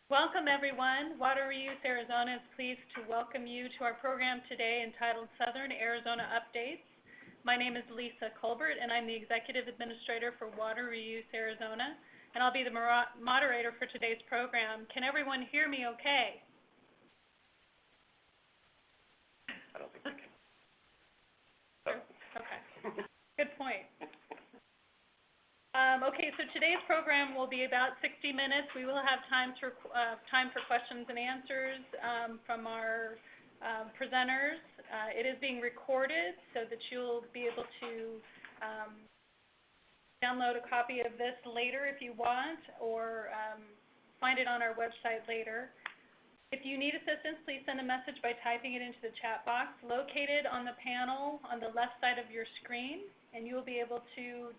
Welcome everyone. WateReuse Arizona is pleased to welcome you to our program today entitled Southern Arizona Updates. My name is Lisa Colbert and I'm the Executive Administrator for WateReuse Arizona, and I'll be the moderator for today's program. Can everyone hear me okay? I don't think we can. Okay, good point. Okay, so today's program will be about 60 minutes. We will have time for questions and answers from our presenters. It is being recorded so that you'll be able to download a copy of this later if you want, or find it on our website later. If you need assistance, please send a message by typing it into the chat box located on the panel on the left side of your screen, and you will be able to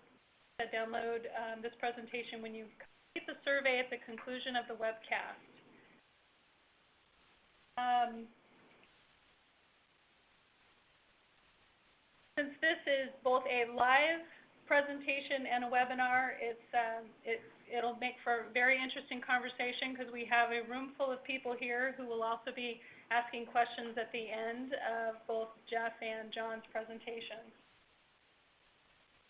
download this presentation when you complete the survey at the conclusion of the webcast. Since this is both a live presentation and a webinar, it'll make for a very interesting conversation because we have a room full of people here who will also be asking questions at the end of both Jeff and John's presentations.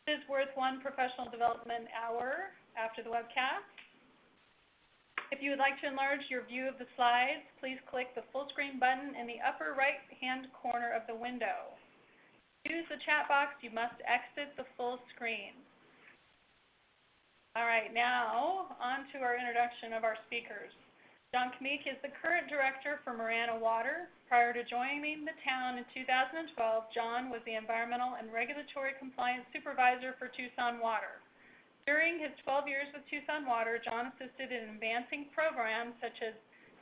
Is worth one professional development hour after the webcast. If you would like to enlarge your view of the slides, please click the full screen button in the upper right-hand corner of the window. To use the chat box, you must exit the full screen. All right, now on to our introduction of our speakers. John Kmiec is the current director for Marana Water. Prior to joining the town in 2012, John was the Environmental and Regulatory Compliance Supervisor for Tucson Water. During his 12 years with Tucson Water, John assisted in advancing programs such as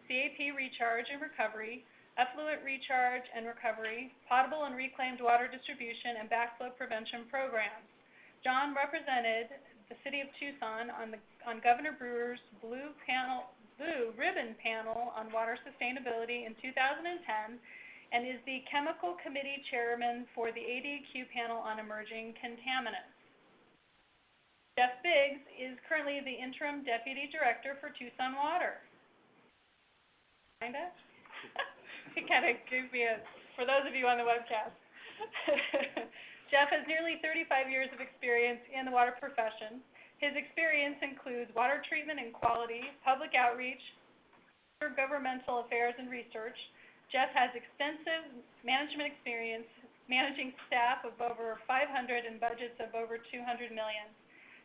CAP recharge and recovery, effluent recharge and recovery, potable and reclaimed water distribution, and backflow prevention programs. John represented the City of Tucson on Governor Brewer's Blue Ribbon Panel on Water Sustainability in 2010 and is the Chemical Committee Chairman for the ADQ Panel on Emerging Contaminants. Jeff Biggs is currently the Interim Deputy Director for Tucson Water. Kinda? He kind of gave me for those of you on the webcast. Jeff has nearly 35 years of experience in the water profession. His experience includes water treatment and quality, public outreach, governmental affairs and research. Jeff has extensive management experience managing staff of over 500 and budgets of over $200 million.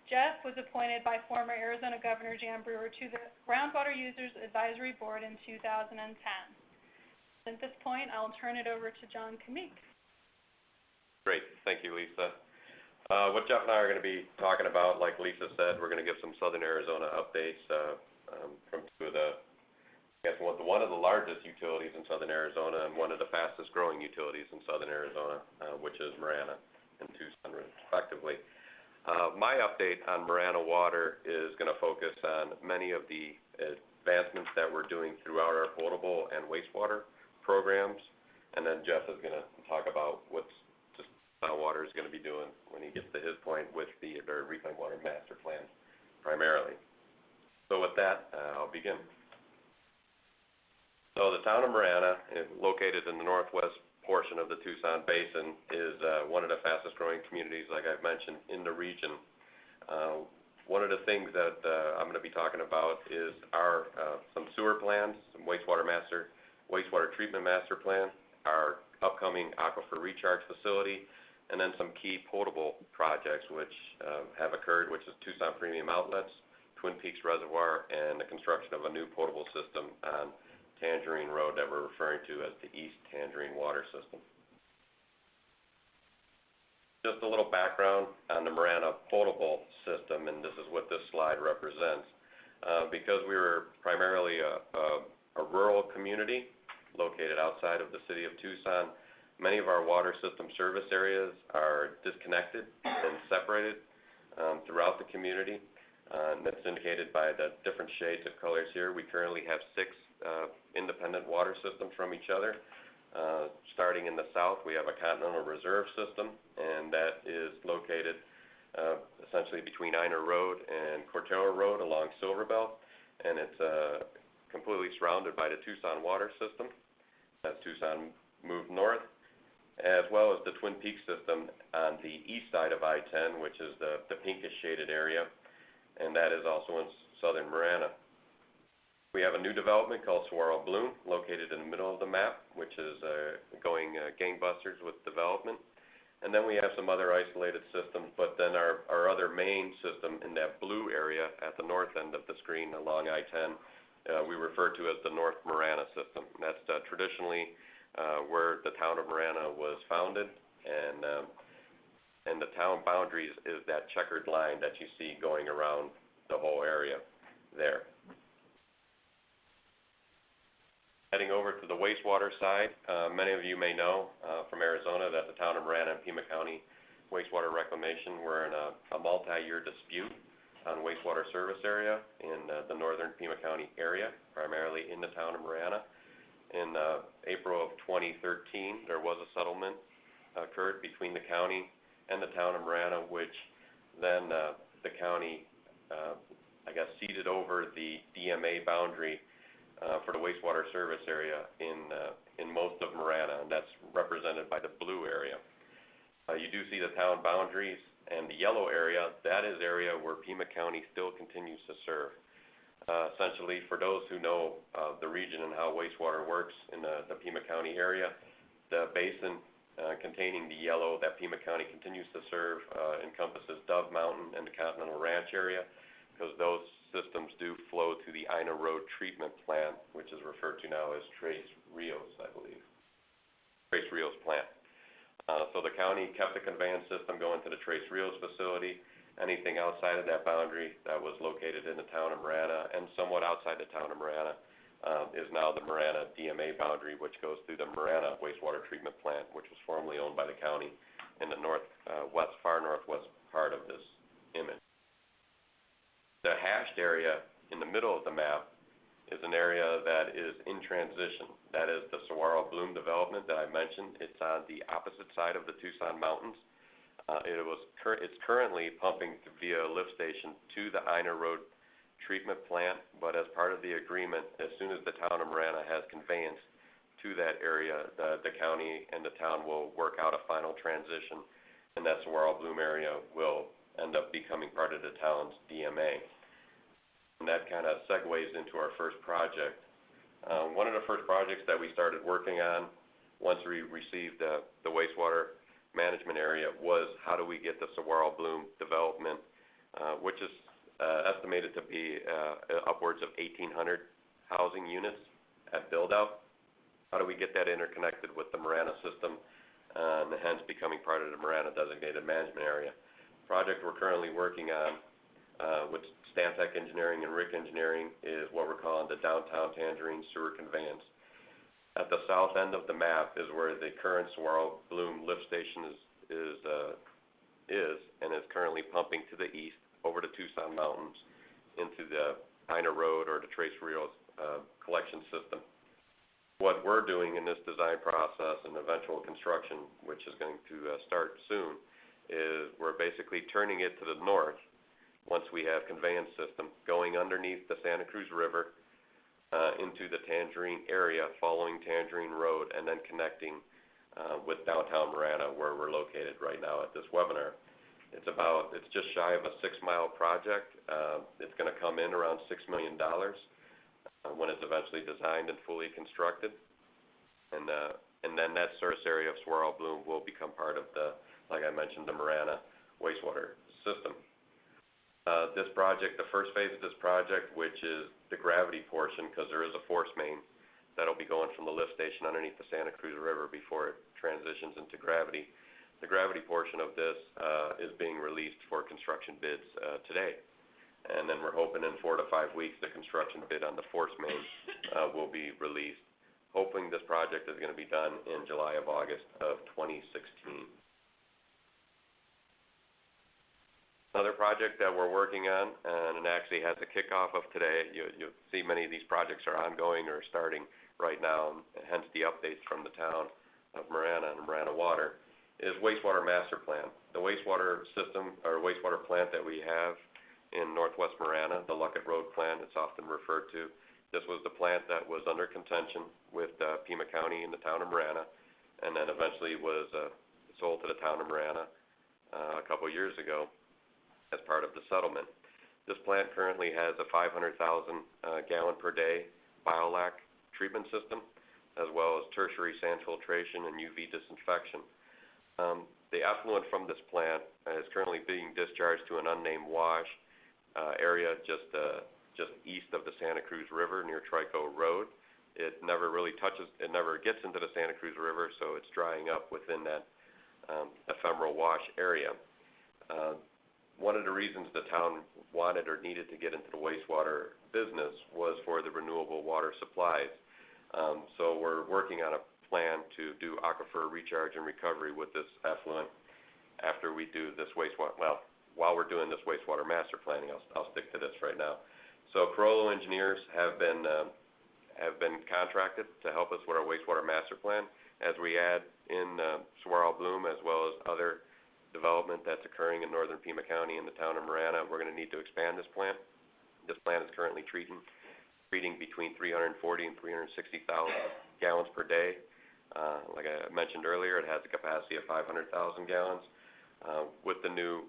Jeff was appointed by former Arizona Governor Jan Brewer to the Groundwater Users Advisory Board in 2010. At this point, I'll turn it over to John Kmiec. Great. Thank you, Lisa. What Jeff and I are going to be talking about, like Lisa said, we're going to give some Southern Arizona updates from two of the, one of the largest utilities in Southern Arizona and one of the fastest growing utilities in Southern Arizona, which is Marana and Tucson, respectively. My update on Marana Water is going to focus on many of the advancements that we're doing throughout our potable and wastewater programs, and then Jeff is going to talk about what's Water is going to be doing when he gets to his point with the Reclaimed Water Master Plan primarily. So with that, I'll begin. So the town of Marana, located in the northwest portion of the Tucson Basin, is one of the fastest growing communities, like I've mentioned, in the region. One of the things that I'm going to be talking about is our some sewer plans, some wastewater treatment master plan, our upcoming aquifer recharge facility, and then some key potable projects which have occurred, which is Tucson Premium Outlets, Twin Peaks Reservoir, and the construction of a new potable system on Tangerine Road that we're referring to as the East Tangerine Water System. Just a little background on the Marana potable system, and this is what this slide represents. Because we were primarily a rural community located outside of the city of Tucson, many of our water system service areas are disconnected and separated throughout the community. And that's indicated by the different shades of colors here. We currently have 6 independent water systems from each other. Starting in the south, we have a Continental Reserve system, and that is located essentially between Einer Road and Cortero Road along Silverbell, and it's completely surrounded by the Tucson Water system. As Tucson moved north, as well as the Twin Peaks system on the east side of I-10, which is the pinkish shaded area, and that is also in southern Marana. We have a new development called Saguaro Bloom, located in the middle of the map, which is going gangbusters with development. And then we have some other isolated systems, but then our other main system in that blue area at the north end of the screen along I-10, we refer to as the North Marana system. And that's traditionally where the town of Marana was founded, and the town boundaries is that checkered line that you see going around the whole area there. Heading over to the wastewater side, many of you may know from Arizona that the town of Marana and Pima County wastewater reclamation were in a multi-year dispute on wastewater service area in the northern Pima County area, primarily in the town of Marana. In April of 2013, there was a settlement occurred between the county and the town of Marana, which then the county, ceded over the DMA boundary for the wastewater service area in most of Marana, and that's represented by the blue area. You do see the town boundaries, and the yellow area, that is area where Pima County still continues to serve. Essentially, for those who know the region and how wastewater works in the Pima County area, the basin containing the yellow that Pima County continues to serve encompasses Dove Mountain and the Continental Ranch area, because those systems do flow to the Ina Road treatment plant, which is referred to now as WateReuse, I believe. WateReuse plant. So the county kept the conveyance system going to the WateReuse facility. Anything outside of that boundary that was located in the town of Marana and somewhat outside the town of Marana is now the Marana DMA boundary, which goes through the Marana wastewater treatment plant, which was formerly owned by the county in the far northwest part of this image. The hashed area in the middle of the map is an area that is in transition. That is the Saguaro Bloom development that I mentioned. It's on the opposite side of the Tucson Mountains. It's currently pumping via lift station to the Ina Road treatment plant, but as part of the agreement, as soon as the town of Marana has conveyance to that area, the county and the town will work out a final transition, and that Saguaro Bloom area will end up becoming part of the town's DMA. And that kind of segues into our first project. One of the first projects that we started working on once we received the wastewater management area was how do we get the Saguaro Bloom development, which is estimated to be upwards of 1,800 housing units at build-out. How do we get that interconnected with the Marana system, and hence becoming part of the Marana designated management area? Project we're currently working on with Stantec Engineering and Rick Engineering is what we're calling the downtown Tangerine sewer conveyance. At the south end of the map is where the current Saguaro Bloom lift station is and is currently pumping to the east over the Tucson Mountains into the Ina Road or the WateReuse collection system. What we're doing in this design process and eventual construction, which is going to start soon, is we're basically turning it to the north once we have conveyance system going underneath the Santa Cruz River into the Tangerine area, following Tangerine Road, and then connecting with downtown Marana, where we're located right now at this webinar. It's just shy of a 6-mile project. It's going to come in around $6 million when it's eventually designed and fully constructed. And then that service area of Saguaro Bloom will become part of like I mentioned, the Marana wastewater system. This project, the first phase of this project, which is the gravity portion, because there is a force main that'll be going from the lift station underneath the Santa Cruz River before it transitions into gravity. The gravity portion of this is being released for construction bids today. And then we're hoping in 4 to 5 weeks the construction bid on the force main will be released. Hoping this project is going to be done in July of August of 2016. Another project that we're working on, and it actually has a kickoff of today. You'll see many of these projects are ongoing or starting right now, and hence the updates from the town of Marana and Marana Water, is wastewater master plan. The wastewater system or wastewater plant that we have in northwest Marana, the Luckett Road plant, it's often referred to, This was the plant that was under contention with Pima County in the town of Marana, and then eventually was sold to the town of Marana a couple years ago as part of the settlement. This plant currently has a 500,000 gallon per day biolac treatment system, as well as tertiary sand filtration and UV disinfection. The effluent from this plant is currently being discharged to an unnamed wash area just east of the Santa Cruz River near Trico Road. It never really gets into the Santa Cruz River, so it's drying up within that ephemeral wash area. One of the reasons the town wanted or needed to get into the wastewater business was for the renewable water supplies. So we're working on a plan to do aquifer recharge and recovery with this effluent after we do this wastewater, while we're doing this wastewater master planning. I'll stick to this right now. So Carollo engineers have been contracted to help us with our wastewater master plan as we add in Saguaro Bloom, as well as other development that's occurring in northern Pima County in the town of Marana. We're going to need to expand this plant. This plant is currently treating between 340 and 360,000 gallons per day. Like I mentioned earlier, it has a capacity of 500,000 gallons. With the new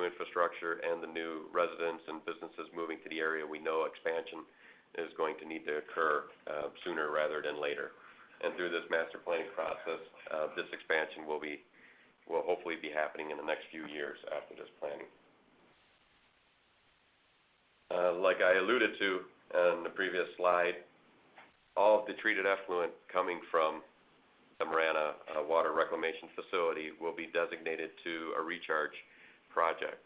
infrastructure and the new residents and businesses moving to the area, we know expansion is going to need to occur sooner rather than later. And through this master planning process, this expansion will hopefully be happening in the next few years after this planning. Like I alluded to in the previous slide, all of the treated effluent coming from the Marana Water Reclamation Facility will be designated to a recharge project.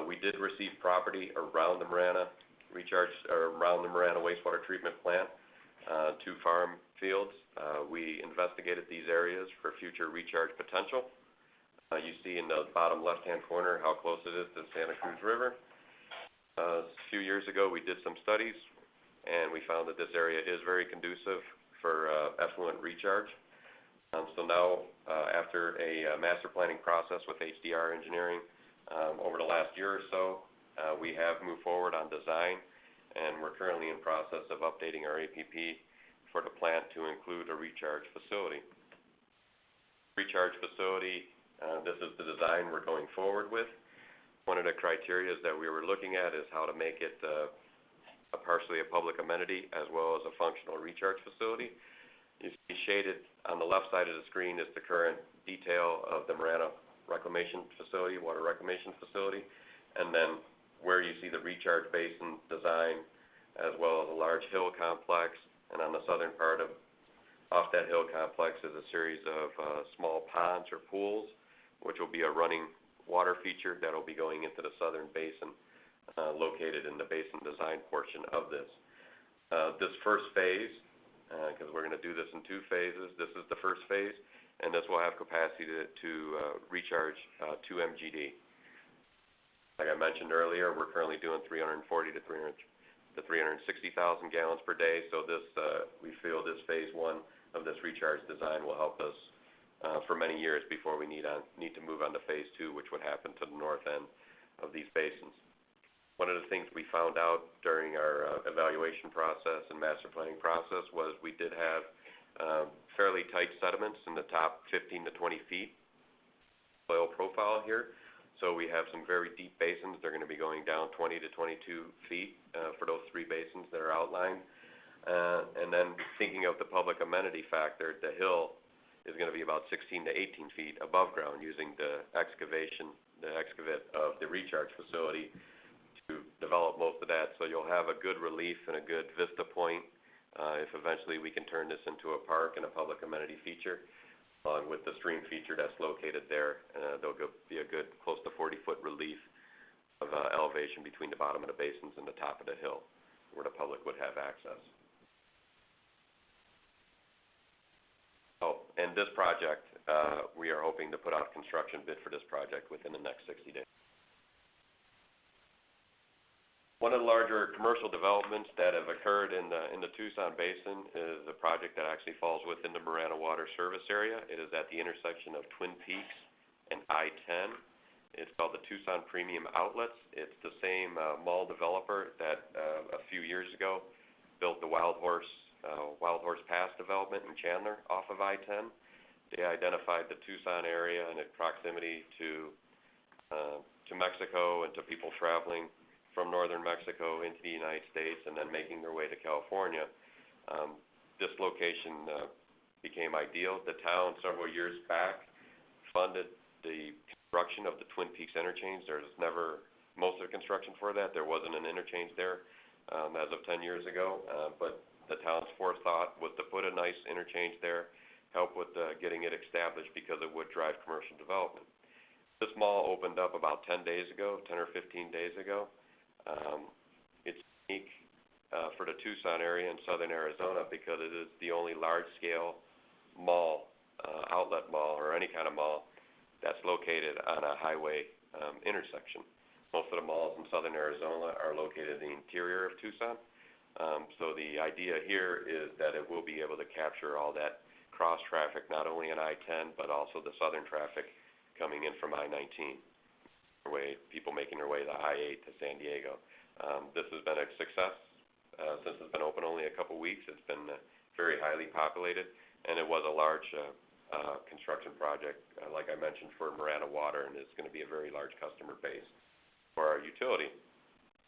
We did receive property around the Marana wastewater treatment plant, 2 farm fields. We investigated these areas for future recharge potential. You see in the bottom left-hand corner how close it is to the Santa Cruz River. A few years ago, we did some studies, and we found that this area is very conducive for effluent recharge. So now, after a master planning process with HDR Engineering over the last year or so, we have moved forward on design, and we're currently in process of updating our APP for the plant to include a recharge facility. Recharge facility, this is the design we're going forward with. One of the criteria that we were looking at is how to make it partially a public amenity as well as a functional recharge facility. You see shaded on the left side of the screen is the current detail of the Marana Reclamation Facility, Water Reclamation Facility, and then where you see the recharge basin design as well as a large hill complex, and on the southern part off that hill complex is a series of small ponds or pools, which will be a running water feature that will be going into the southern basin located in the basin design portion of this. This first phase, because we're going to do this in 2 phases, this is the first phase, and this will have capacity to recharge 2 MGD. Like I mentioned earlier, we're currently doing 340 to 360,000 gallons per day, so this we feel this phase 1 of this recharge design will help us for many years before we need to move on to phase 2, which would happen to the north end of these basins. One of the things we found out during our evaluation process and master planning process was we did have fairly tight sediments in the top 15 to 20 feet soil profile here. So we have some very deep basins. They're going to be going down 20 to 22 feet for those 3 basins that are outlined. And then thinking of the public amenity factor, the hill is going to be about 16 to 18 feet above ground using the excavate of the recharge facility to develop most of that. So you'll have a good relief and a good vista point if eventually we can turn this into a park and a public amenity feature, along with the stream feature that's located there. There'll be a good close to 40-foot relief of elevation between the bottom of the basins and the top of the hill where the public would have access. Oh, and this project, we are hoping to put out a construction bid for this project within the next 60 days. One of the larger commercial developments that have occurred in the Tucson Basin is a project that actually falls within the Marana Water service area. It is at the intersection of Twin Peaks and I-10. It's called the Tucson Premium Outlets. It's the same mall developer that a few years ago built the Wild Horse Pass development in Chandler off of I-10. They identified the Tucson area and its proximity to Mexico and to people traveling from northern Mexico into the United States and then making their way to California. This location became ideal. The town several years back funded the construction of the Twin Peaks interchange. There's never, most of the construction for that, there wasn't an interchange there as of 10 years ago, but the town's forethought was to put a nice interchange there, help with getting it established because it would drive commercial development. This mall opened up about 10 days ago, 10 or 15 days ago. It's unique for the Tucson area in southern Arizona because it is the only large-scale mall, outlet mall, or any kind of mall that's located on a highway intersection. Most of the malls in southern Arizona are located in the interior of Tucson. So the idea here is that it will be able to capture all that cross traffic, not only on I-10, but also the southern traffic coming in from I-19, people making their way to I-8 to San Diego. This has been a success since it's been open only a couple weeks. It's been very highly populated, and it was a large construction project, like I mentioned, for Marana Water, and it's going to be a very large customer base for our utility.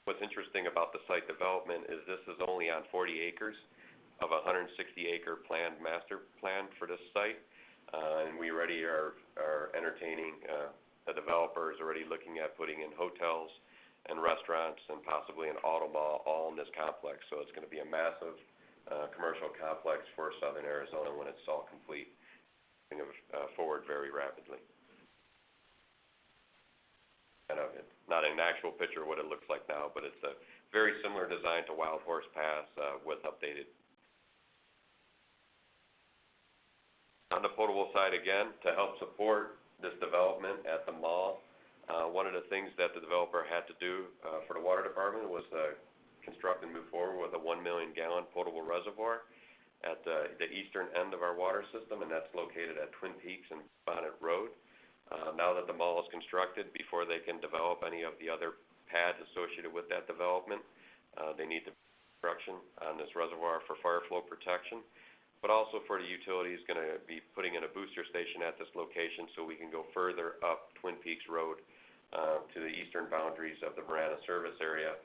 What's interesting about the site development is this is only on 40 acres of a 160-acre planned master plan for this site, and we already are entertaining the developers already looking at putting in hotels and restaurants and possibly an auto mall all in this complex. So it's going to be a massive commercial complex for southern Arizona when it's all complete, moving forward very rapidly. Kind of not an actual picture of what it looks like now, but it's a very similar design to Wild Horse Pass with updated. On the potable side again, to help support this development at the mall, one of the things that the developer had to do for the water department was construct and move forward with a 1 million gallon potable reservoir at the eastern end of our water system, and that's located at Twin Peaks and Bonnet Road. Now that the mall is constructed, before they can develop any of the other pads associated with that development, they need to construction on this reservoir for fire flow protection, but also for the utility is going to be putting in a booster station at this location so we can go further up Twin Peaks Road to the eastern boundaries of the Marana service area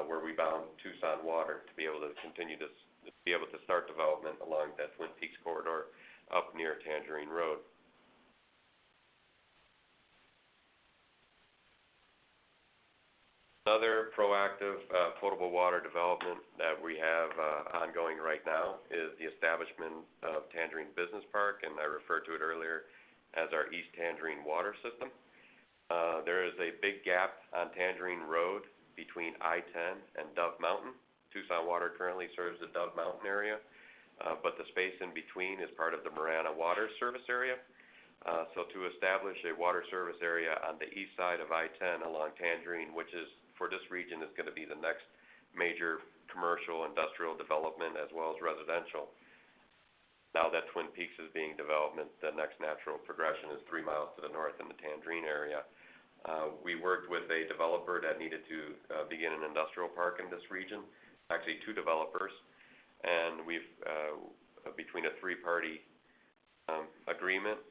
where we bound Tucson Water to be able to continue to be able to start development along that Twin Peaks corridor up near Tangerine Road. Another proactive potable water development that we have ongoing right now is the establishment of Tangerine Business Park, and I referred to it earlier as our East Tangerine water system. There is a big gap on Tangerine Road between I-10 and Dove Mountain. Tucson Water currently serves the Dove Mountain area, but the space in between is part of the Marana Water service area. So to establish a water service area on the east side of I-10 along Tangerine, which is for this region is going to be the next major commercial industrial development as well as residential. Now that Twin Peaks is being developed, the next natural progression is 3 miles to the north in the Tangerine area. We worked with a developer that needed to begin an industrial park in this region, actually 2 developers, and we've, between a 3-party agreement,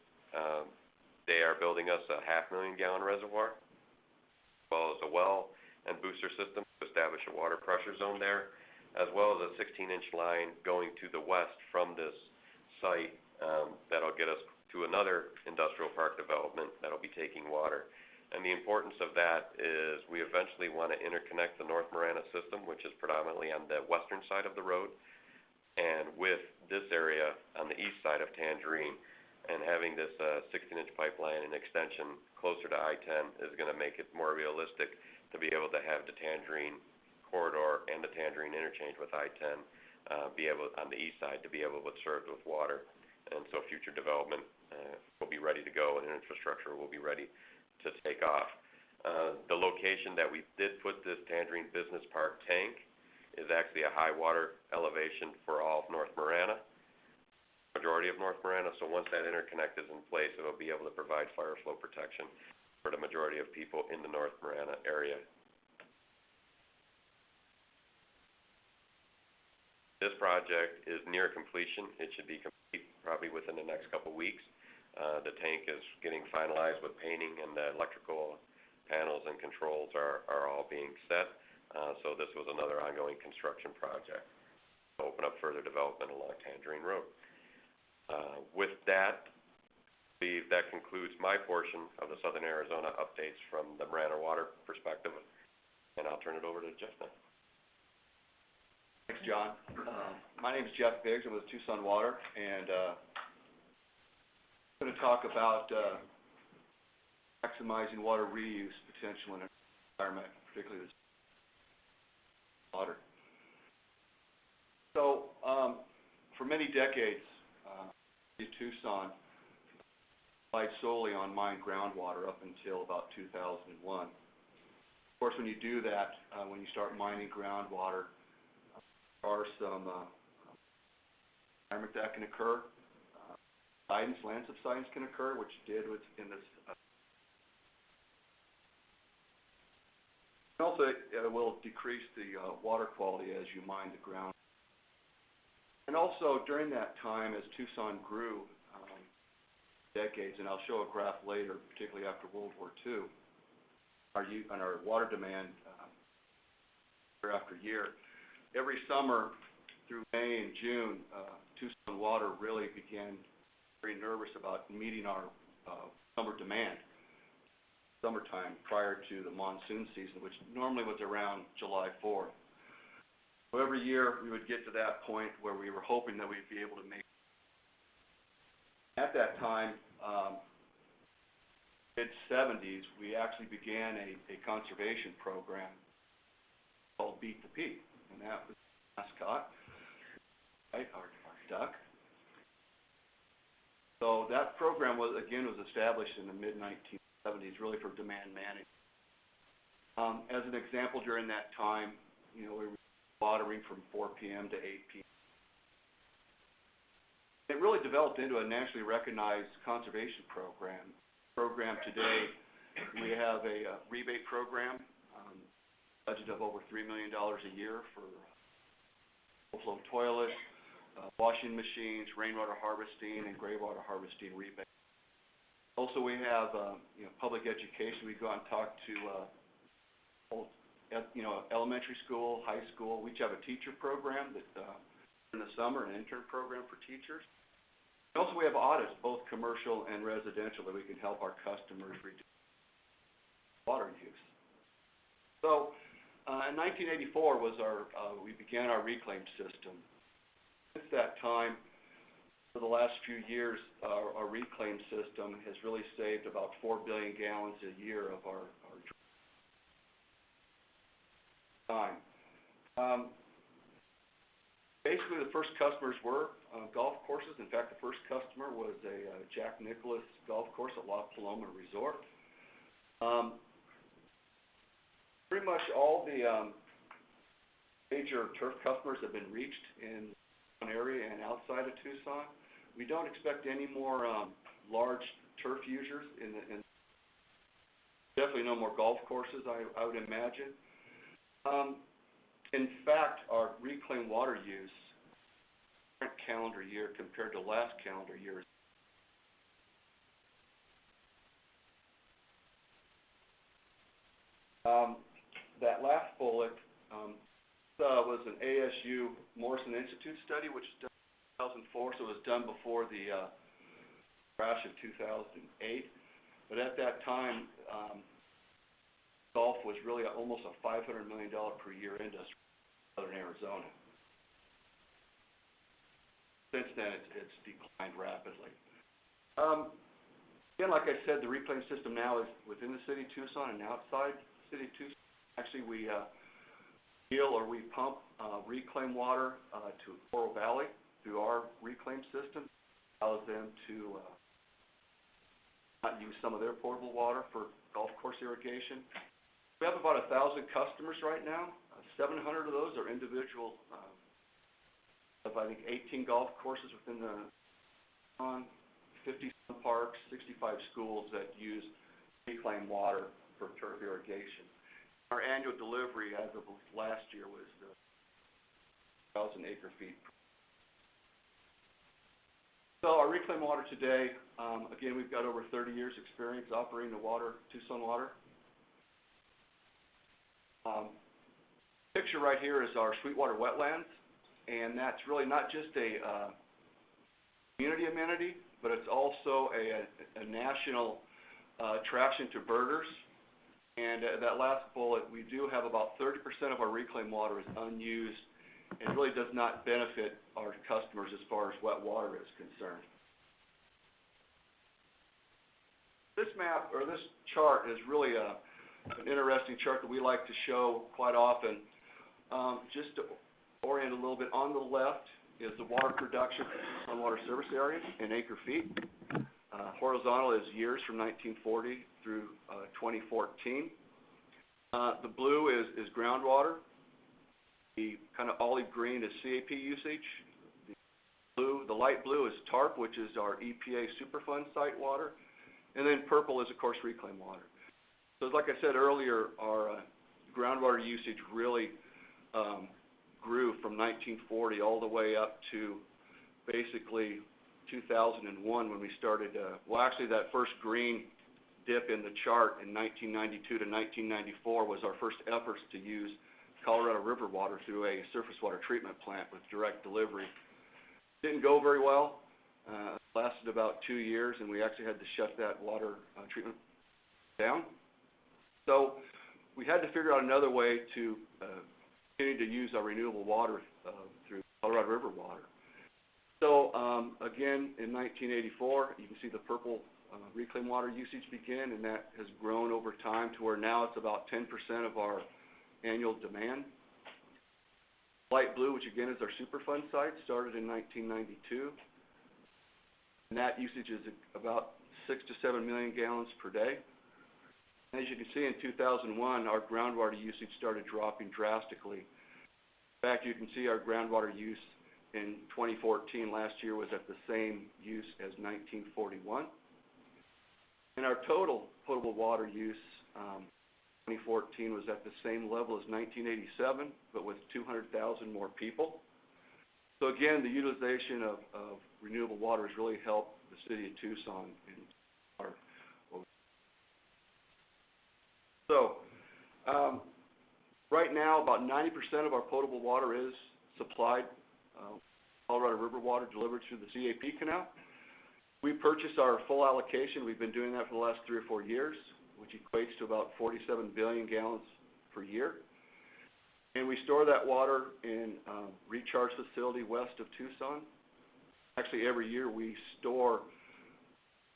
they are building us a 500,000 gallon reservoir, as well as a well and booster system to establish a water pressure zone there, as well as a 16-inch line going to the west from this site that'll get us to another industrial park development that'll be taking water. And the importance of that is we eventually want to interconnect the North Marana system, which is predominantly on the western side of the road, and with this area on the east side of Tangerine. And having this 16-inch pipeline and extension closer to I-10 is going to make it more realistic to be able to have the Tangerine corridor and the Tangerine interchange with I-10 be able, on the east side, to be able to serve with water. And so future development will be ready to go, and infrastructure will be ready to take off. The location that we did put this Tangerine Business Park tank is actually a high water elevation for all of North Marana, majority of North Marana. So once that interconnect is in place, it will be able to provide fire flow protection for the majority of people in the North Marana area. This project is near completion. It should be complete probably within the next couple weeks. The tank is getting finalized with painting, and the electrical panels and controls are all being set. So this was another ongoing construction project to open up further development along Tangerine Road. With that, I believe that concludes my portion of the Southern Arizona updates from the Marana Water perspective, and I'll turn it over to Jeff now. Thanks, John. My name is Jeff Biggs. I'm with Tucson Water, and I'm going to talk about maximizing water reuse potential in our environment, particularly this water. So, for many decades, Tucson relied solely on mined groundwater up until about 2001. Of course, when you do that, when you start mining groundwater, there are some environment that can occur. Land subsidence can occur, which did in this. Also, it will decrease the water quality as you mine the ground. And also, during that time, as Tucson grew, decades, and I'll show a graph later, particularly after World War II, our water demand year after year. Every summer through May and June, Tucson Water really began very nervous about meeting our summer demand, summertime prior to the monsoon season, which normally was around July 4th. So every year we would get to that point where we were hoping that we'd be able to make. At that time, mid-70s, we actually began a conservation program called Beat the Peak, and that was the mascot, right, our duck. So that program was established in the mid-1970s, really for demand management. As an example, during that time, we were watering from 4 p.m. to 8 p.m. It really developed into a nationally recognized conservation program. Today, we have a rebate program, budget of over $3 million a year for overflow toilets, washing machines, rainwater harvesting, and gray water harvesting rebate. Also, we have public education. We go out and talk to elementary school, high school. We each have a teacher program that in the summer, an intern program for teachers. And also, we have audits, both commercial and residential, that we can help our customers reduce water use. So, in 1984 we began our reclaim system. Since that time, for the last few years, our reclaim system has really saved about 4 billion gallons a year of our time. Basically, the first customers were golf courses. In fact, the first customer was a Jack Nicklaus golf course at La Paloma Resort. Pretty much all the major turf customers have been reached in one area and outside of Tucson. We don't expect any more large turf users definitely no more golf courses, I would imagine. In fact, our reclaimed water use current calendar year compared to last calendar year that last bullet was an ASU Morrison Institute study, which was done in 2004, so it was done before the crash of 2008. But at that time, golf was really almost a $500 million per year industry in Southern Arizona. Since then, it's declined rapidly. Again, like I said, the reclaim system now is within the city of Tucson and outside the city of Tucson. Actually, we pump reclaim water to Oro Valley through our reclaim system. It allows them to not use some of their potable water for golf course irrigation. We have about 1,000 customers right now. 700 of those are individual. Of I think 18 golf courses within the 50 parks, 65 schools that use reclaimed water for turf irrigation. Our annual delivery as of last year was acre-feet. So our reclaimed water today, again, we've got over 30 years experience operating the water, Tucson Water. Picture right here is our Sweetwater wetlands, and that's really not just a community amenity, but it's also a national attraction to birders. And that last bullet, we do have about 30% of our reclaimed water is unused and really does not benefit our customers as far as wet water is concerned. This map, or this chart, is really an interesting chart that we like to show quite often. Just to orient a little bit, on the left is the water production on water service area in acre-feet. Horizontal is years from 1940 through 2014. The blue is groundwater. The kind of olive green is CAP usage. The light blue is TARP, which is our EPA Superfund site water. And then purple is, of course, reclaimed water. So like I said earlier, our groundwater usage really grew from 1940 all the way up to basically 2001 when we started, well, actually that first green dip in the chart in 1992 to 1994 was our first efforts to use Colorado River water through a surface water treatment plant with direct delivery. Didn't go very well. Lasted about 2 years, and we actually had to shut that water treatment down. So we had to figure out another way to continue to use our renewable water through Colorado River water. So again, in 1984, you can see the purple reclaimed water usage begin, and that has grown over time to where now it's about 10% of our annual demand. Light blue, which again is our Superfund site, started in 1992. And that usage is about 6 to 7 million gallons per day. As you can see, in 2001, our groundwater usage started dropping drastically. In fact, you can see our groundwater use in 2014, last year, was at the same use as 1941. And our total potable water use 2014 was at the same level as 1987, but with 200,000 more people. So again, the utilization of renewable water has really helped the city of Tucson. So right now, about 90% of our potable water is supplied Colorado River water delivered through the CAP canal. We purchase our full allocation. We've been doing that for the last 3 or 4 years, which equates to about 47 billion gallons per year. And we store that water in a recharge facility west of Tucson. Actually, every year we store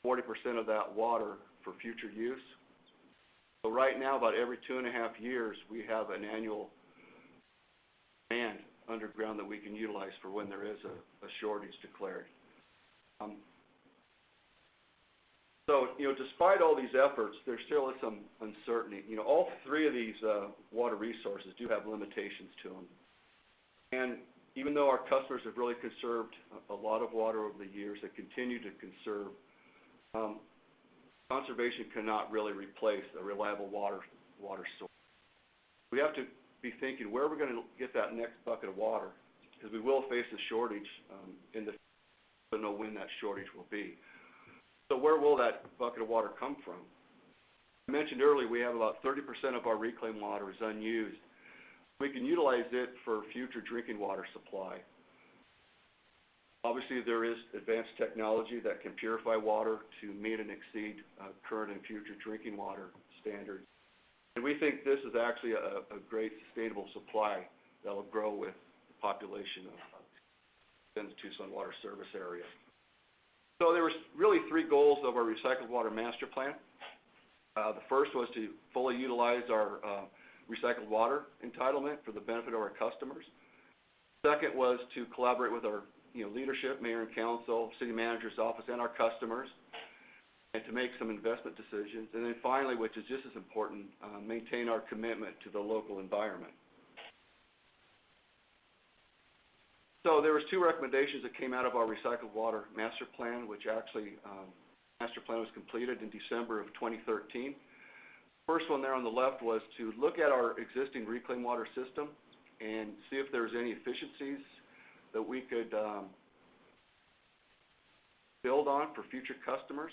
40% of that water for future use. So right now, about every 2.5 years, we have an annual demand underground that we can utilize for when there is a shortage declared. So, despite all these efforts, there still is some uncertainty. All 3 of these water resources do have limitations to them. And even though our customers have really conserved a lot of water over the years, they continue to conserve. Conservation cannot really replace a reliable water source. We have to be thinking, where are we going to get that next bucket of water? Because we will face a shortage in the future. We don't know when that shortage will be. So where will that bucket of water come from? I mentioned earlier we have about 30% of our reclaimed water is unused. We can utilize it for future drinking water supply. Obviously, there is advanced technology that can purify water to meet and exceed current and future drinking water standards. And we think this is actually a great sustainable supply that will grow with the population of the Tucson Water Service area. So there was really 3 goals of our recycled water master plan. The first was to fully utilize our recycled water entitlement for the benefit of our customers. Second was to collaborate with our leadership, mayor and council, city manager's office, and our customers, and to make some investment decisions. And then finally, which is just as important, maintain our commitment to the local environment. So there was 2 recommendations that came out of our recycled water master plan, which actually master plan was completed in December of 2013. First one there on the left was to look at our existing reclaimed water system and see if there's any efficiencies that we could build on for future customers.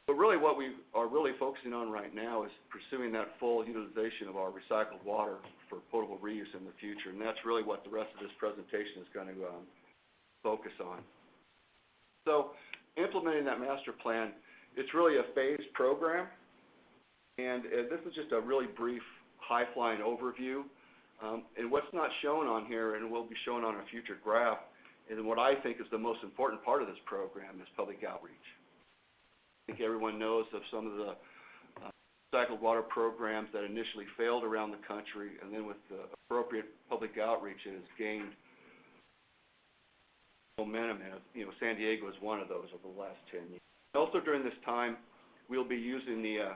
But really what we are really focusing on right now is pursuing that full utilization of our recycled water for potable reuse in the future, and that's really what the rest of this presentation is going to focus on. So implementing that master plan, it's really a phased program, and this is just a really brief high-flying overview. And what's not shown on here, and will be shown on a future graph, and what I think is the most important part of this program is public outreach. I think everyone knows of some of the recycled water programs that initially failed around the country, and then with the appropriate public outreach, it has gained momentum. And, San Diego is one of those over the last 10 years. Also during this time, we'll be using the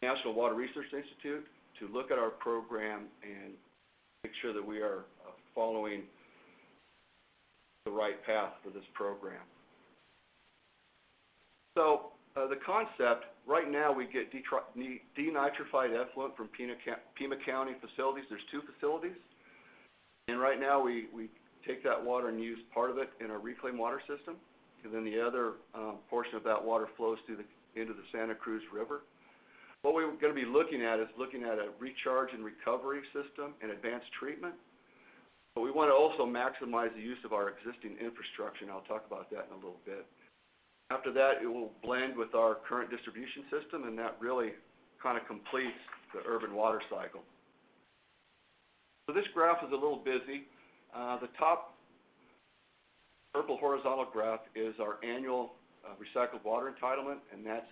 National Water Research Institute to look at our program and make sure that we are following the right path for this program. So the concept, right now we get denitrified effluent from Pima County facilities. There's 2 facilities. And right now we take that water and use part of it in our reclaimed water system. And then the other portion of that water flows into the Santa Cruz River. What we're going to be looking at is a recharge and recovery system and advanced treatment. But we want to also maximize the use of our existing infrastructure, and I'll talk about that in a little bit. After that, it will blend with our current distribution system, and that really kind of completes the urban water cycle. So this graph is a little busy. The top purple horizontal graph is our annual recycled water entitlement, and that's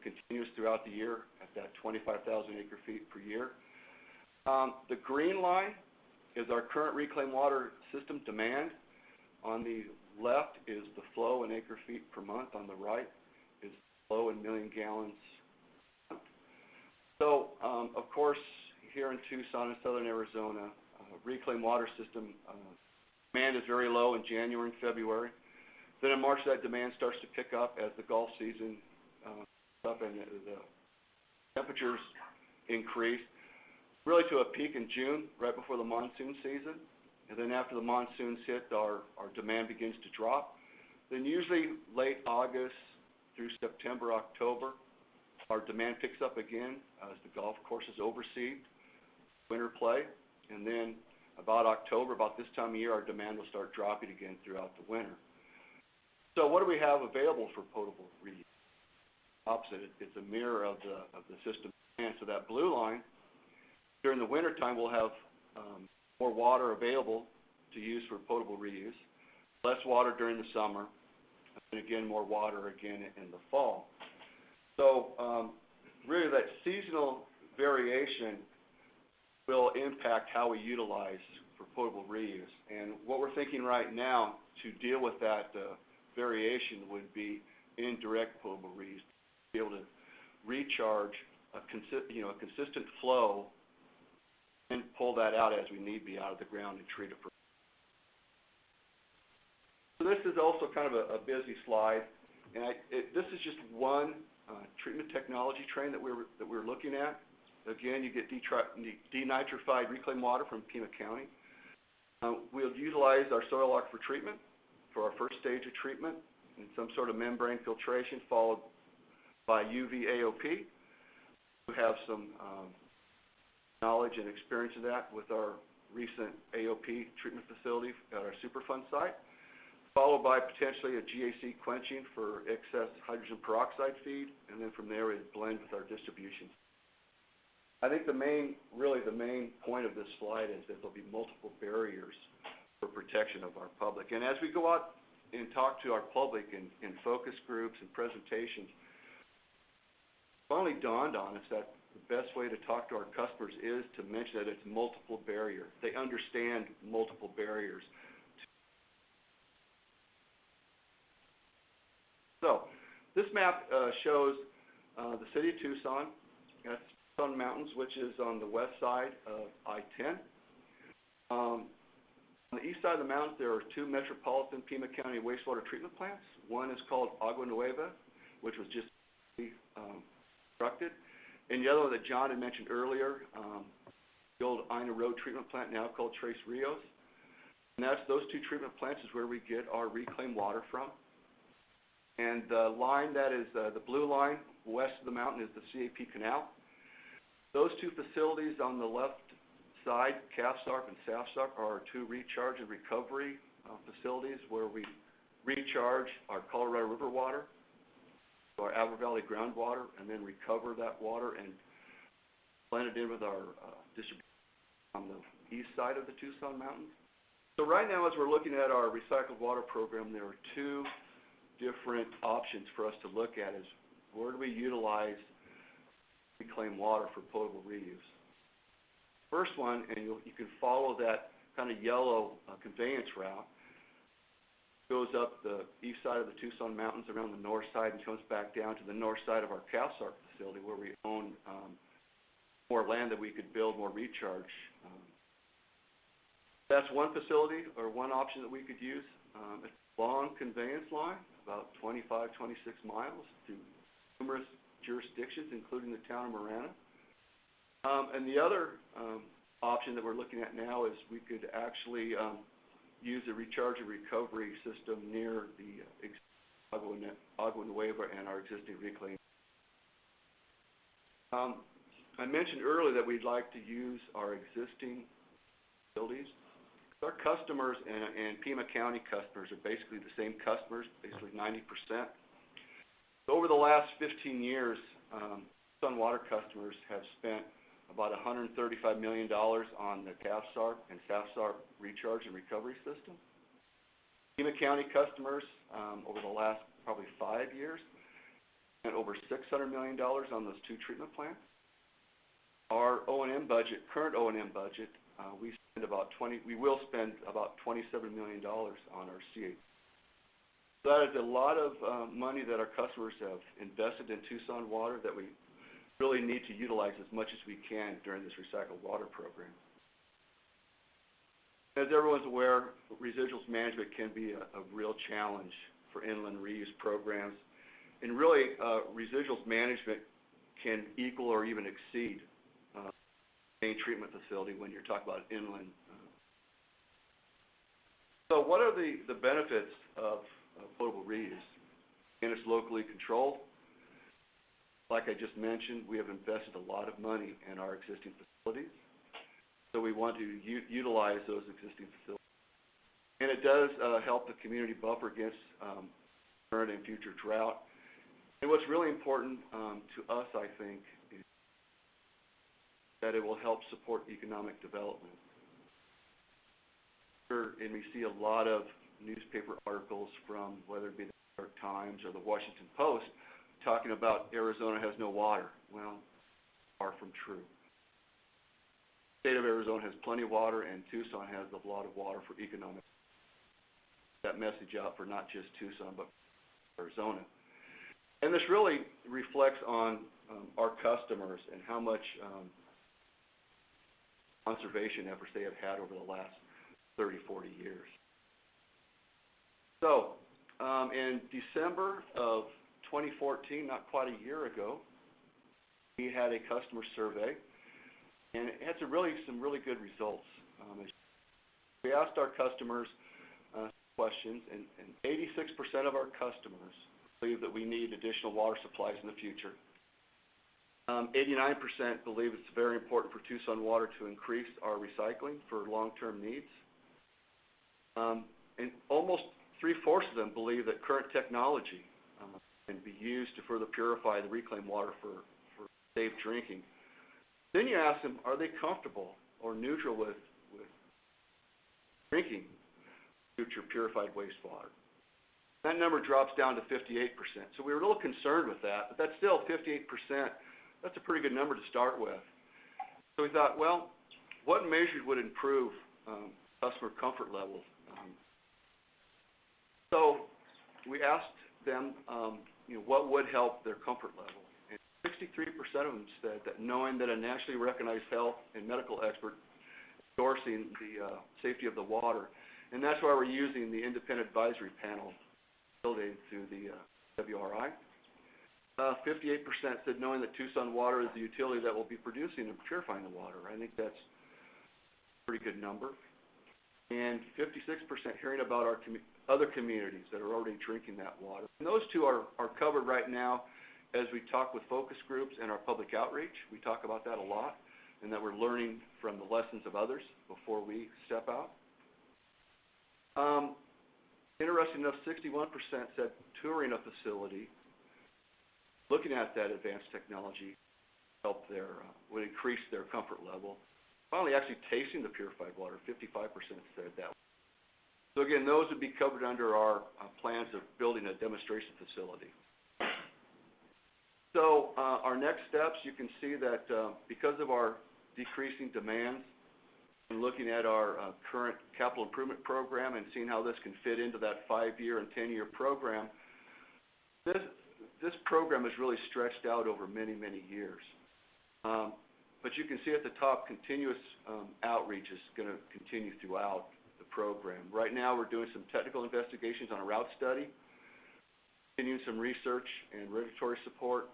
continues throughout the year at that 25,000 acre-feet per year. The green line is our current reclaimed water system demand. On the left is the flow in acre-feet per month. On the right is flow in million gallons. So, of course, here in Tucson and southern Arizona, reclaimed water system demand is very low in January and February. Then in March, that demand starts to pick up as the Gulf season up and the temperatures increase, really to a peak in June, right before the monsoon season. And then after the monsoons hit, our demand begins to drop. Then usually late August through September, October, our demand picks up again as the golf courses overseed winter play. And then about October, about this time of year, our demand will start dropping again throughout the winter. So what do we have available for potable reuse? Opposite, it's a mirror of the system. And so that blue line, during the winter time, we'll have more water available to use for potable reuse, less water during the summer, and again, more water again in the fall. So really that seasonal variation will impact how we utilize for potable reuse. And what we're thinking right now to deal with that variation would be indirect potable reuse, to be able to recharge a consistent flow and pull that out as we need be out of the ground and treat it. So this is also kind of a busy slide, and this is just one treatment technology train that we're looking at. Again, you get denitrified reclaimed water from Pima County. We'll utilize our soil aquifer treatment for our first stage of treatment and some sort of membrane filtration followed by UV AOP. We have some knowledge and experience of that with our recent AOP treatment facility at our Superfund site, followed by potentially a GAC quenching for excess hydrogen peroxide feed, and then from there it blend with our distribution. I think the main point of this slide is that there'll be multiple barriers for protection of our public. And as we go out and talk to our public in focus groups and presentations, it finally dawned on us that the best way to talk to our customers is to mention that it's multiple barriers. They understand multiple barriers. So this map shows the city of Tucson. That's Tucson Mountains, which is on the west side of I-10. On the east side of the mountains, there are 2 metropolitan Pima County wastewater treatment plants. One is called Agua Nueva, which was just constructed. And the other one that John had mentioned earlier, the old Ina Road treatment plant, now called Trace Rios. And those two treatment plants is where we get our reclaimed water from. And the line that is the blue line west of the mountain is the CAP Canal. Those two facilities on the left side, CAFSARP and SAFSARP, are our two recharge and recovery facilities where we recharge our Colorado River water, our Avon Valley groundwater, and then recover that water and blend it in with our distribution on the east side of the Tucson Mountains. So right now, as we're looking at our recycled water program, there are two different options for us to look at is where do we utilize reclaimed water for potable reuse. First one, and you can follow that kind of yellow conveyance route, goes up the east side of the Tucson Mountains around the north side and comes back down to the north side of our CAFSARP facility where we own more land that we could build more recharge. That's one facility or one option that we could use. It's a long conveyance line, about 25, 26 miles to numerous jurisdictions, including the town of Marana. And the other option that we're looking at now is we could actually use a recharge and recovery system near the Agua Nueva and our existing reclaim. I mentioned earlier that we'd like to use our existing facilities. Our customers and Pima County customers are basically the same customers, basically 90%. So over the last 15 years, Tucson Water customers have spent about $135 million on the CAFSARP and SAFSARP recharge and recovery system. Pima County customers over the last probably 5 years spent over $600 million on those two treatment plants. Our O&M budget, current O&M budget, we will spend about $27 million on our CA. So that is a lot of money that our customers have invested in Tucson Water that we really need to utilize as much as we can during this recycled water program. As everyone's aware, residuals management can be a real challenge for inland reuse programs. And really, residuals management can equal or even exceed main treatment facility when you're talking about inland. So what are the benefits of potable reuse? And it's locally controlled. Like I just mentioned, we have invested a lot of money in our existing facilities. So we want to utilize those existing facilities. And it does help the community buffer against current and future drought. And what's really important to us, I think, is that it will help support economic development. And we see a lot of newspaper articles from whether it be the New York Times or the Washington Post talking about Arizona has no water. Well, far from true. The state of Arizona has plenty of water, and Tucson has a lot of water for economic. That message out for not just Tucson, but Arizona. And this really reflects on our customers and how much conservation efforts they have had over the last 30, 40 years. So, in December of 2014, not quite a year ago, we had a customer survey, and it had some really good results. We asked our customers questions, and 86% of our customers believe that we need additional water supplies in the future. 89% believe it's very important for Tucson Water to increase our recycling for long-term needs. And almost 3/4 of them believe that current technology can be used to further purify the reclaimed water for safe drinking. Then you ask them, are they comfortable or neutral with drinking future purified wastewater? That number drops down to 58%. So we were a little concerned with that, but that's still 58%. That's a pretty good number to start with. So we thought, well, what measures would improve customer comfort levels? So we asked them, what would help their comfort level? And 63% of them said that knowing that a nationally recognized health and medical expert endorsing the safety of the water, and that's why we're using the independent advisory panel building through the WRI. 58% said knowing that Tucson Water is the utility that will be producing and purifying the water. I think that's pretty good number. And 56% hearing about our other communities that are already drinking that water. And those two are covered right now as we talk with focus groups and our public outreach. We talk about that a lot, and that we're learning from the lessons of others before we step out. Interesting enough, 61% said touring a facility, looking at that advanced technology, would increase their comfort level. Finally, actually tasting the purified water, 55% said that. So again, those would be covered under our plans of building a demonstration facility. So our next steps, you can see that because of our decreasing demands and looking at our current capital improvement program and seeing how this can fit into that 5-year and 10-year program, this program is really stretched out over many, many years. But you can see at the top, continuous outreach is going to continue throughout the program. Right now, we're doing some technical investigations on a route study, continuing some research and regulatory support.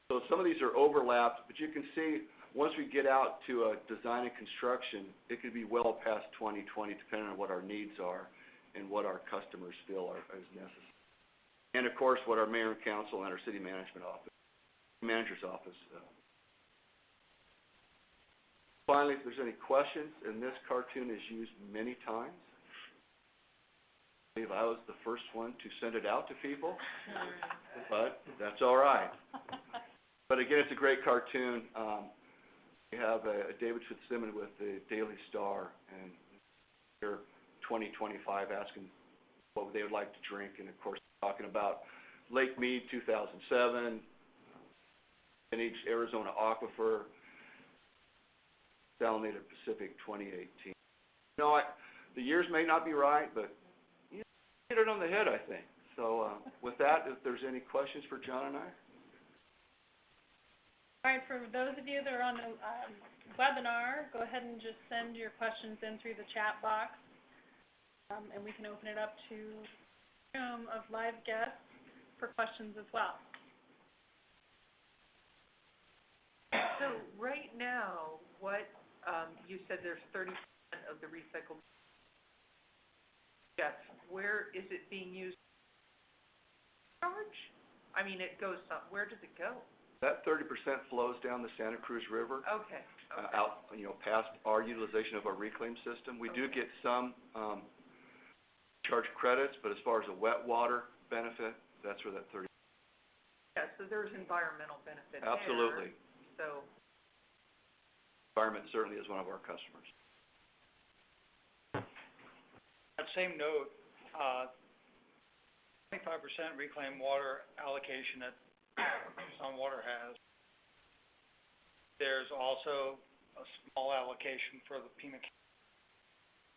So some of these are overlapped, but you can see once we get out to design and construction, it could be well past 2020, depending on what our needs are and what our customers feel is necessary. And of course, what our mayor and council and our city manager's office. Finally, if there's any questions, and this cartoon is used many times. I believe I was the first one to send it out to people, but that's all right. But again, it's a great cartoon. We have David Fitzsimmons with the Daily Star, and here 2025 asking what they would like to drink, and of course talking about Lake Mead 2007, Vintage Arizona Aquifer, Salinated Pacific 2018. You know, the years may not be right, but you hit it on the head, I think. So with that, if there's any questions for John and I. All right, for those of you that are on the webinar, go ahead and just send your questions in through the chat box, and we can open it up to a room of live guests for questions as well. So right now, what you said there's 30% of the recycled. Yes, where is it being used? Charge? I mean, it goes up. Where does it go? That 30% flows down the Santa Cruz River. Okay. Out, past our utilization of our reclaim system. We do get some charge credits, but as far as a wet water benefit, that's where that 30%. Yeah, so there's environmental benefit. Absolutely. There. So. Environment certainly is one of our customers. That same note, 25% reclaimed water allocation that Tucson Water has. There's also a small allocation for the Pima County.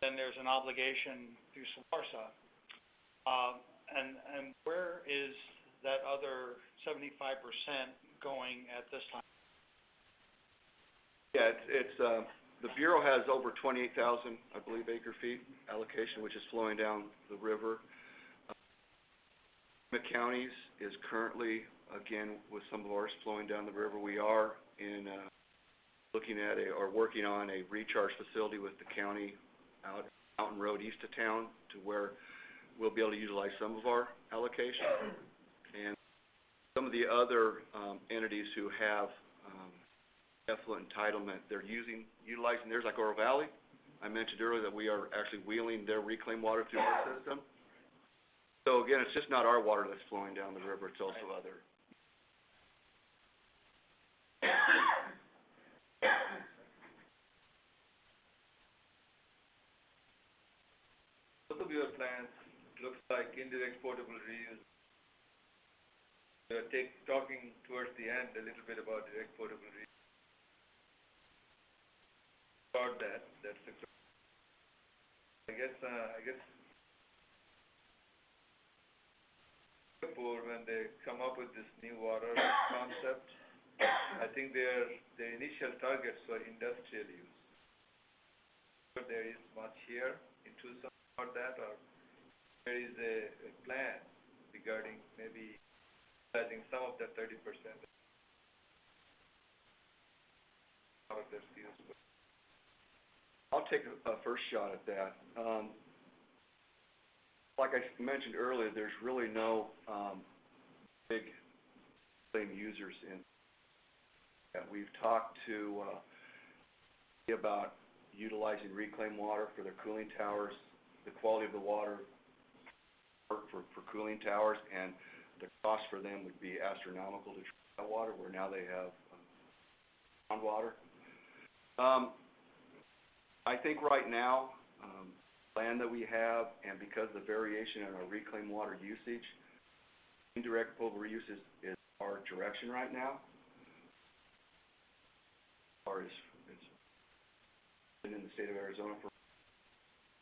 Then there's an obligation through SLARSA. And where is that other 75% going at this time? Yeah, it's the Bureau has over 28,000, I believe, acre-feet allocation, which is flowing down the river. Pima County is currently, again, with some of ours flowing down the river. We are looking at working on a recharge facility with the county out Mountain Road east of town, to where we'll be able to utilize some of our allocation. And some of the other entities who have effluent entitlement, they're utilizing theirs, like Oro Valley. I mentioned earlier that we are actually wheeling their reclaimed water through our system. So again, it's just not our water that's flowing down the river, it's also other. Both of your plans looks like indirect potable reuse. Talking towards the end a little bit about direct potable reuse. About that's the question. I guess when they come up with this new water concept, I think their initial targets were industrial use. But there is much here in Tucson about that, or there is a plan regarding maybe utilizing some of that 30% out of their skills. I'll take a first shot at that. Like I mentioned earlier, there's really no big claim users in. We've talked to about utilizing reclaimed water for their cooling towers, the quality of the water for cooling towers, and the cost for them would be astronomical to treat that water, where now they have groundwater. I think right now, land that we have, and because of the variation in our reclaimed water usage, indirect potable reuse is our direction right now. It's been in the state of Arizona for.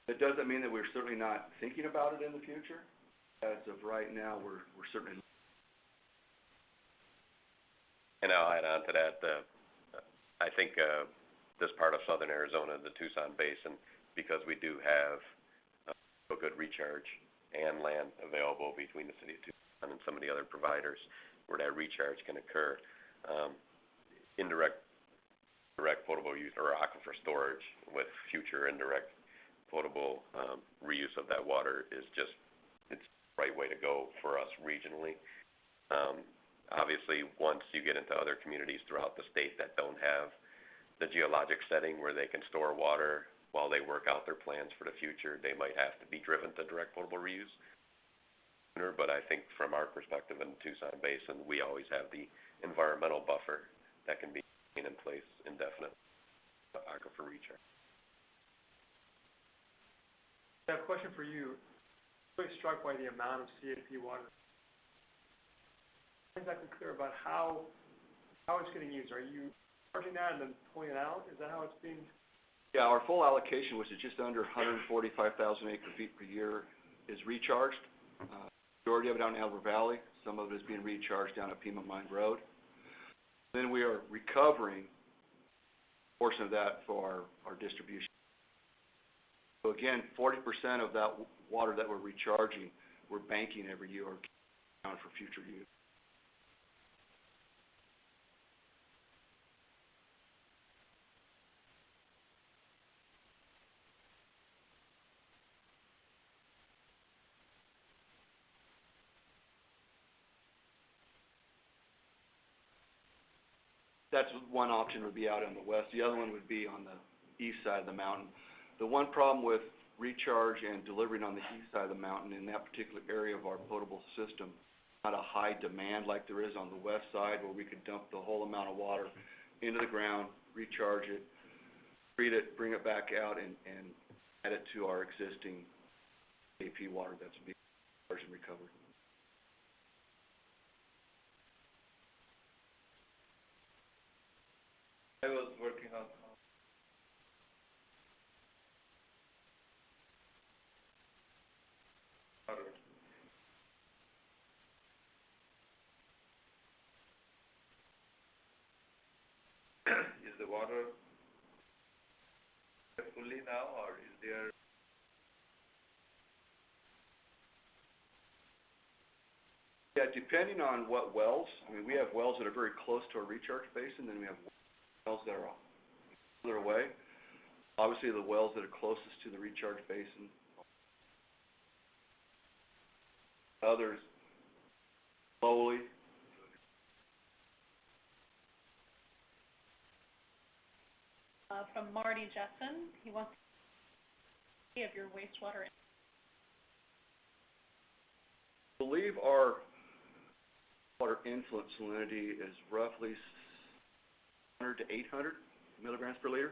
It doesn't mean that we're certainly not thinking about it in the future. As of right now, we're certainly. And I'll add on to that. I think this part of southern Arizona, the Tucson Basin, because we do have a good recharge and land available between the city of Tucson and some of the other providers where that recharge can occur. Indirect potable use or aquifer storage with future indirect potable reuse of that water is just, it's the right way to go for us regionally. Obviously, once you get into other communities throughout the state that don't have the geologic setting where they can store water while they work out their plans for the future, they might have to be driven to direct potable reuse. But I think from our perspective in the Tucson Basin, we always have the environmental buffer that can be in place indefinitely. Aquifer recharge. I have a question for you. I'm really struck by the amount of CAP water. I'm not exactly clear about how it's getting used. Are you charging that and then pulling it out? Is that how it's being? Yeah, our full allocation, which is just under 145,000 acre-feet per year, is recharged. Majority of it out in Elver Valley. Some of it is being recharged down at Pima Mine Road. Then we are recovering a portion of that for our distribution. So again, 40% of that water that we're recharging, we're banking every year or down for future use. That's one option would be out on the west. The other one would be on the east side of the mountain. The one problem with recharge and delivering on the east side of the mountain in that particular area of our potable system, not a high demand like there is on the west side where we could dump the whole amount of water into the ground, recharge it, treat it, bring it back out, and add it to our existing AP water that's being charged and recovered. I was working on water. Is the water fully now, or is there? Yeah, depending on what wells. I mean, we have wells that are very close to our recharge basin, then we have wells that are further away. Obviously, the wells that are closest to the recharge basin. Others slowly. From Marty Jessen, he wants to of your wastewater. I believe our water influent salinity is roughly 600 to 800 milligrams per liter.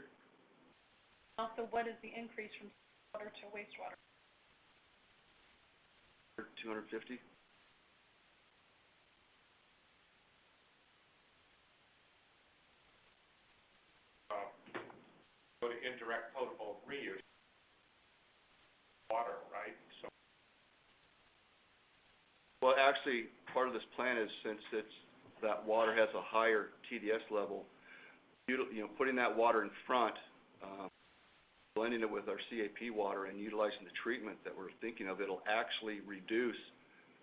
Also, what is the increase from water to wastewater? 250. Go to indirect potable reuse water, right? So. Well, actually, part of this plan is since that water has a higher TDS level, putting that water in front, blending it with our CAP water and utilizing the treatment that we're thinking of, it'll actually reduce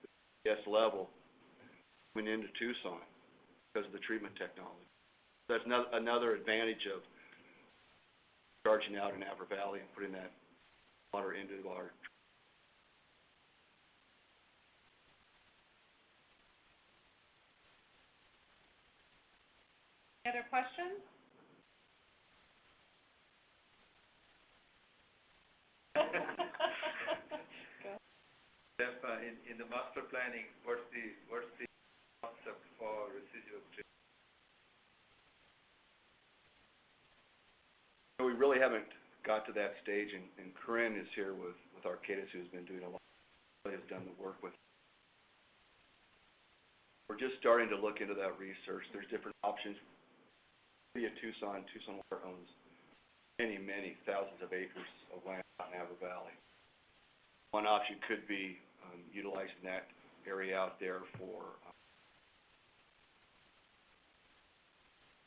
the TDS level coming into Tucson because of the treatment technology. That's another advantage of charging out in Avra Valley and putting that water into our. Any other questions? Jeff, in the master planning, what's the concept for residual treatment? We really haven't got to that stage, and Corinne is here with Arcadis, who's been doing a lot, really has done the work with. We're just starting to look into that research. There's different options. City of Tucson Water owns many, many thousands of acres of land out in Avra Valley. One option could be utilizing that area out there for,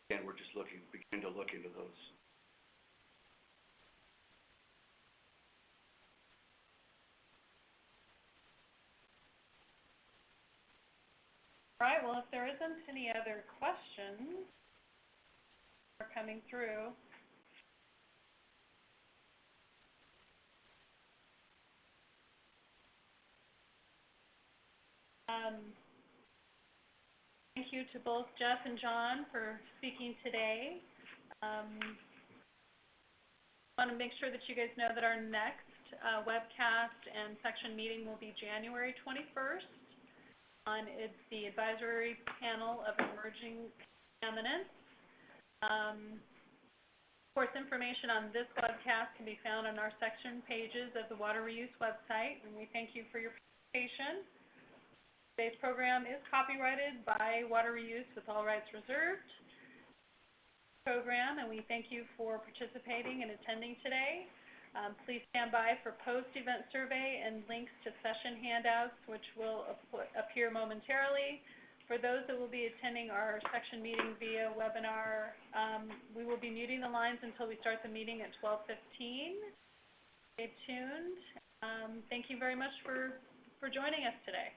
again, we're just beginning to look into those. All right, well, if there isn't any other questions are coming through. Thank you to both Jeff and John for speaking today. I want to make sure that you guys know that our next webcast and section meeting will be January 21st. It's the advisory panel of emerging contaminants. Of course, information on this webcast can be found on our section pages of the WateReuse website, and we thank you for your participation. Today's program is copyrighted by WateReuse with all rights reserved. And we thank you for participating and attending today. Please stand by for post-event survey and links to session handouts, which will appear momentarily. For those that will be attending our section meeting via webinar, we will be muting the lines until we start the meeting at 12:15. Stay tuned. Thank you very much for joining us today.